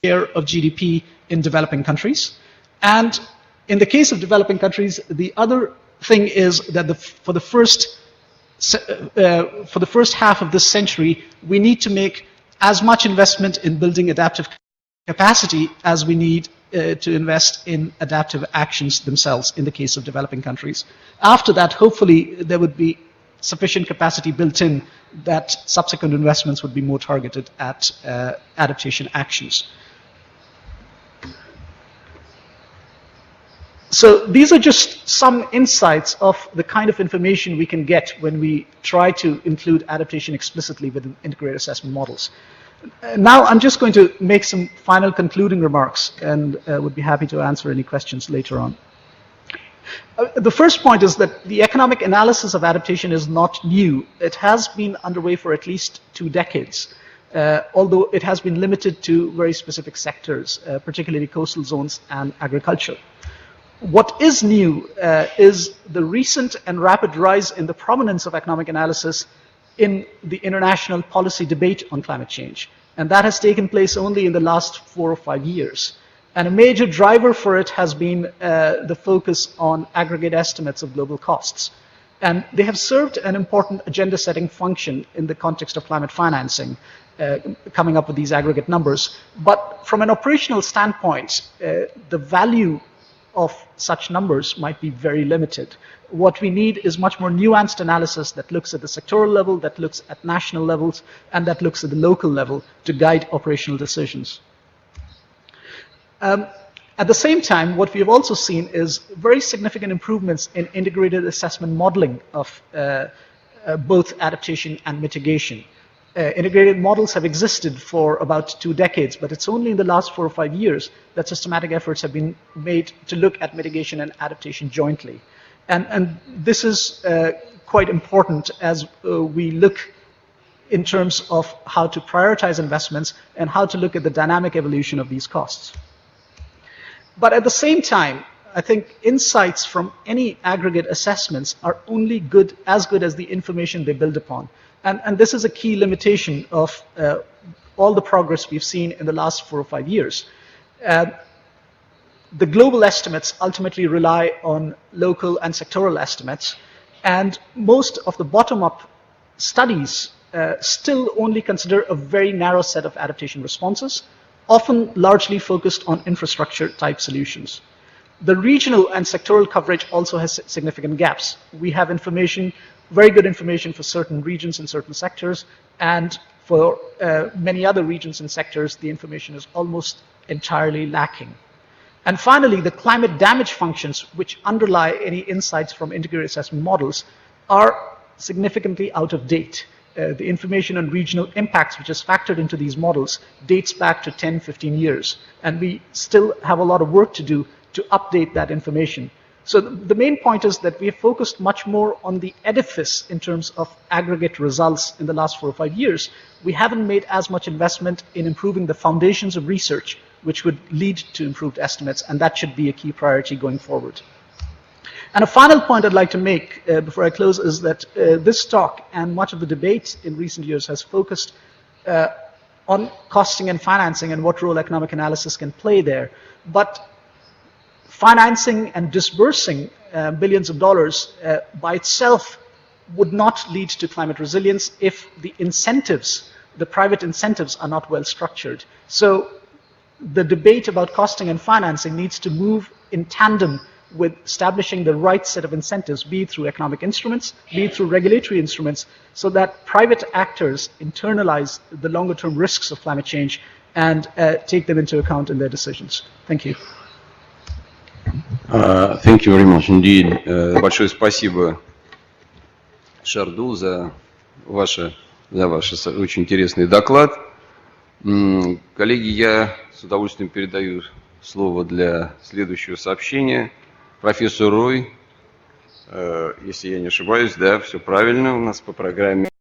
share of GDP in developing countries. And in the case of developing countries, the other thing is that for the first half of this century, we need to make as much investment in building adaptive capacity as we need to invest in adaptive actions themselves in the case of developing countries. After that, hopefully, there would be sufficient capacity built in that subsequent investments would be more targeted at adaptation actions. So these are just some insights of the kind of information we can get when we try to include adaptation explicitly within integrated assessment models. Now I'm just going to make some final concluding remarks and would be happy to answer any questions later on. The first point is that the economic analysis of adaptation is not new. It has been underway for at least 2 decades, although it has been limited to very specific sectors, particularly coastal zones and agriculture. What is new is the recent and rapid rise in the prominence of economic analysis in the international policy debate on climate change. And that has taken place only in the last 4 or 5 years. And a major driver for it has been the focus on aggregate estimates of global costs. And they have served an important agenda-setting function in the context of climate financing, coming up with these aggregate numbers. But from an operational standpoint, the value of such numbers might be very limited. What we need is much more nuanced analysis that looks at the sectoral level, that looks at national levels, and that looks at the local level to guide operational decisions. At the same time, what we have also seen is very significant improvements in integrated assessment modeling of both adaptation and mitigation. Integrated models have existed for about 2 decades, but it's only in the last 4 or 5 years that systematic efforts have been made to look at mitigation and adaptation jointly. And this is quite important as we look in terms of how to prioritize investments and how to look at the dynamic evolution of these costs. But at the same time, I think insights from any aggregate assessments are only good as the information they build upon. And this is a key limitation of all the progress we've seen in the last 4 or 5 years. The global estimates ultimately rely on local and sectoral estimates, and most of the bottom-up studies still only consider a very narrow set of adaptation responses, often largely focused on infrastructure-type solutions. The regional and sectoral coverage also has significant gaps. We have information, very good information for certain regions and certain sectors, and for many other regions and sectors, the information is almost entirely lacking. And finally, the climate damage functions which underlie any insights from integrated assessment models are significantly out of date. The information on regional impacts which is factored into these models dates back to 10, 15 years, and we still have a lot of work to do to update that information. So the main point is that we have focused much more on the edifice in terms of aggregate results in the last 4 or 5 years. We haven't made as much investment in improving the foundations of research, which would lead to improved estimates, and that should be a key priority going forward. And a final point I'd like to make before I close is that this talk and much of the debate in recent years has focused on costing and financing and what role economic analysis can play there. But financing and disbursing billions of dollars by itself would not lead to climate resilience if the incentives, the private incentives, are not well structured. So the debate about costing and financing needs to move in tandem with establishing the right set of incentives, be it through economic instruments, be it through regulatory instruments, so that private actors internalize the longer-term risks of climate change and take them into account in their decisions. Thank you. Thank you very much indeed. Большое спасибо, Шарду, за ваш очень интересный доклад. Коллеги, я с удовольствием передаю слово для следующего сообщения профессору Рой. Если я не ошибаюсь, да, все правильно у нас по программе.